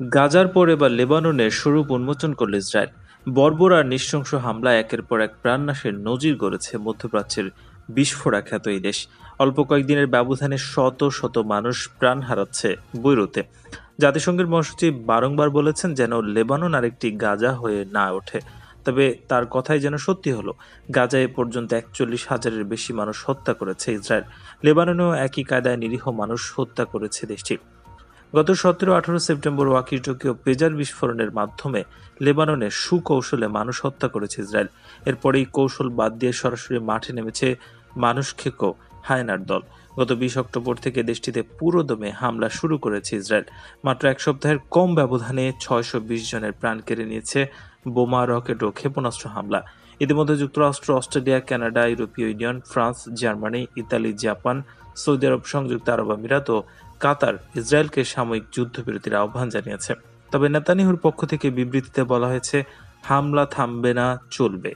গাজার পর এবার লেবাননের স্বরূপ উন্মোচন করল ইসরায়েল। বর্বর আর নৃশংস হামলায় একের পর এক প্রাণনাশের নজির গড়েছে মধ্যপ্রাচ্যের বিস্ফোরা খ্যাত এই দেশ। অল্প কয়েকদিনের ব্যবধানে শত শত মানুষ প্রাণ হারাচ্ছে বৈরুতে। জাতিসংঘের মহাসচিব বারংবার বলেছেন যেন লেবানন আরেকটি গাজা হয়ে না ওঠে। তবে তার কথাই যেন সত্যি হলো। গাজায় এ পর্যন্ত ৪১,০০০-এর বেশি মানুষ হত্যা করেছে ইসরায়েল। লেবাননেও একই কায়দায় নিরীহ মানুষ হত্যা করেছে দেশটি। গত ১৭-১৮ সেপ্টেম্বর ওয়াকিটকি ও পেজার বিস্ফোরণের মাধ্যমে লেবাননে সুকৌশলে মানুষ হত্যা করেছে ইসরায়েল। এরপরেই কৌশল বাদ দিয়ে সরাসরি মাঠে নেমেছে মানুষ খেকো হায়নার দল। গত ২০ অক্টোবর থেকে দেশটিতে পুরোদমে হামলা শুরু করেছে ইসরায়েল। মাত্র এক সপ্তাহের কম ব্যবধানে ৬২০ জনের প্রাণ কেড়ে নিয়েছে বোমা, রকেট ও ক্ষেপণাস্ত্র হামলা। ইতিমধ্যে যুক্তরাষ্ট্র, অস্ট্রেলিয়া, কানাডা, ইউরোপীয় union, France, Germany, Italy, Japan, Saudi Arab, সংযুক্ত আরব আমিরাত ও কাতার ইসরায়েলকে সাময়িক যুদ্ধবিরতির আহ্বান জানিয়েছে। তবে নেতানিয়াহুর পক্ষ থেকে বিবৃতিতে বলা হয়েছে, হামলা থামবে না, চলবে।